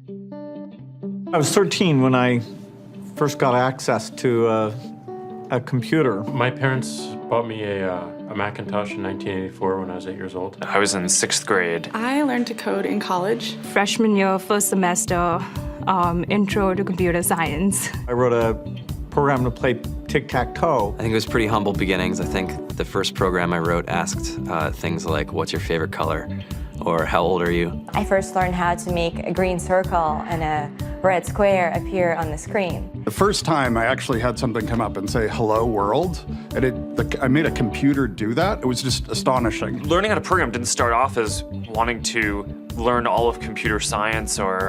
I was 13 when I first got access to a computer. My parents bought me a Macintosh in 1984 when I was 8 years old. I was in 6th grade. I learned to code in college. Freshman year, first semester, intro to computer science. I wrote a program to play tic-tac-toe. I think it was pretty humble beginnings. I think the first program I wrote asked things like, what's your favorite color? Or how old are you? I first learned how to make a green circle and a red square appear on the screen. The first time I actually had something come up and say, hello world, and I made a computer do that. It was just astonishing. Learning how to program didn't start off as wanting to learn all of computer science or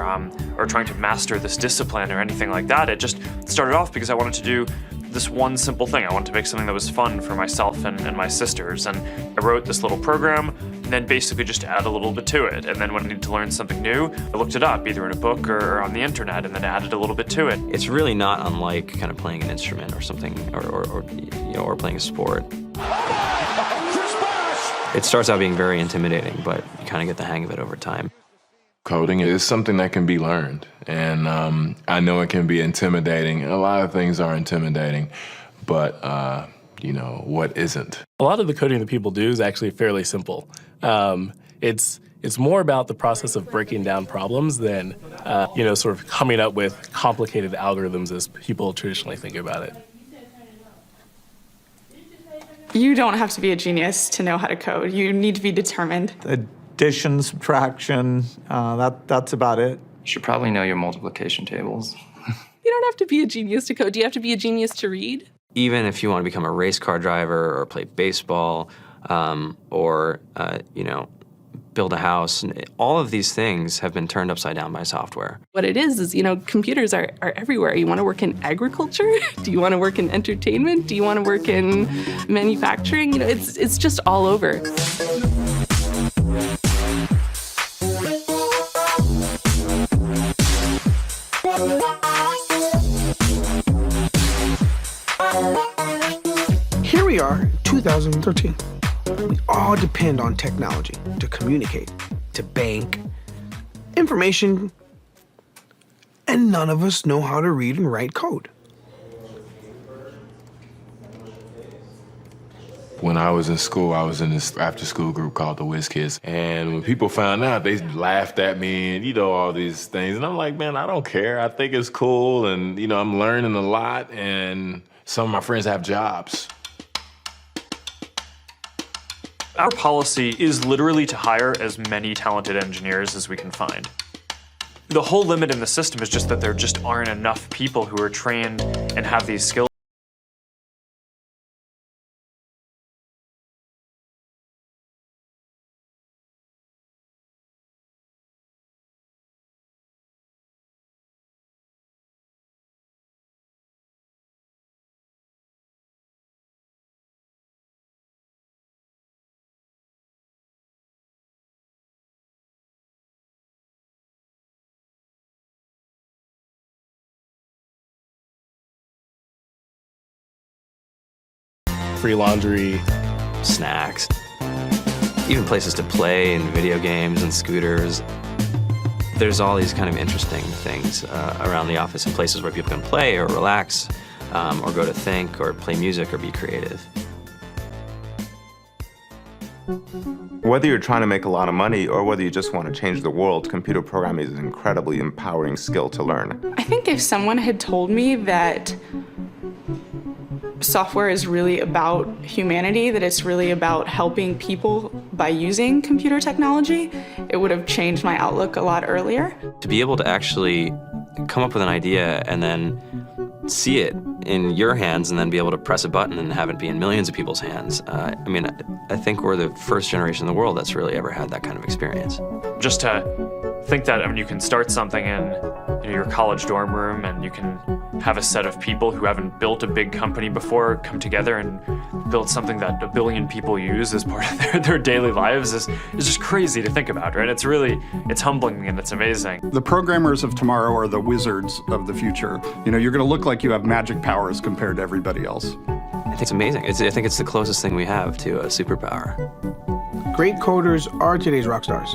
trying to master this discipline or anything like that. It just started off because I wanted to do this one simple thing. I wanted to make something that was fun for myself and my sisters. And I wrote this little program and then basically just add a little bit to it. And then when I needed to learn something new, I looked it up either in a book or on the internet and then added a little bit to it. It's really not unlike kind of playing an instrument or something, or playing a sport. It starts out being very intimidating, but you kind of get the hang of it over time. Coding is something that can be learned, and I know it can be intimidating. A lot of things are intimidating, but what isn't? A lot of the coding that people do is actually fairly simple. It's more about the process of breaking down problems than sort of coming up with complicated algorithms as people traditionally think about it. You don't have to be a genius to know how to code. You need to be determined. Addition, subtraction, that's about it. You should probably know your multiplication tables. You don't have to be a genius to code. Do you have to be a genius to read? Even if you want to become a race car driver or play baseball or build a house, all of these things have been turned upside down by software. What it is computers are everywhere. You want to work in agriculture? Do you want to work in entertainment? Do you want to work in manufacturing? It's just all over. Here we are, 2013. We all depend on technology to communicate, to bank, information, and none of us know how to read and write code. When I was in school, I was in this after-school group called the Whiz Kids. And when people found out, they laughed at me and, all these things. And I'm like, man, I don't care. I think it's cool. And, I'm learning a lot. And some of my friends have jobs. Our policy is literally to hire as many talented engineers as we can find. The whole limit in the system is just that there just aren't enough people who are trained and have these skills. Free laundry, Snacks, even places to play and video games and scooters. There's all these kind of interesting things around the office and places where people can play or relax or go to think or play music or be creative. Whether you're trying to make a lot of money or whether you just want to change the world, computer programming is an incredibly empowering skill to learn. I think if someone had told me that software is really about humanity, that it's really about helping people by using computer technology, it would have changed my outlook a lot earlier. To be able to actually come up with an idea and then see it in your hands and then be able to press a button and have it be in millions of people's hands. I think we're the first generation in the world that's really ever had that kind of experience. Just to think that, you can start something in your college dorm room and you can have a set of people who haven't built a big company before come together and build something that 1 billion people use as part of their daily lives is just crazy to think about, right? It's humbling and it's amazing. The programmers of tomorrow are the wizards of the future. You're going to look like you have magic powers compared to everybody else. I think it's amazing. I think it's the closest thing we have to a superpower. Great coders are today's rock stars.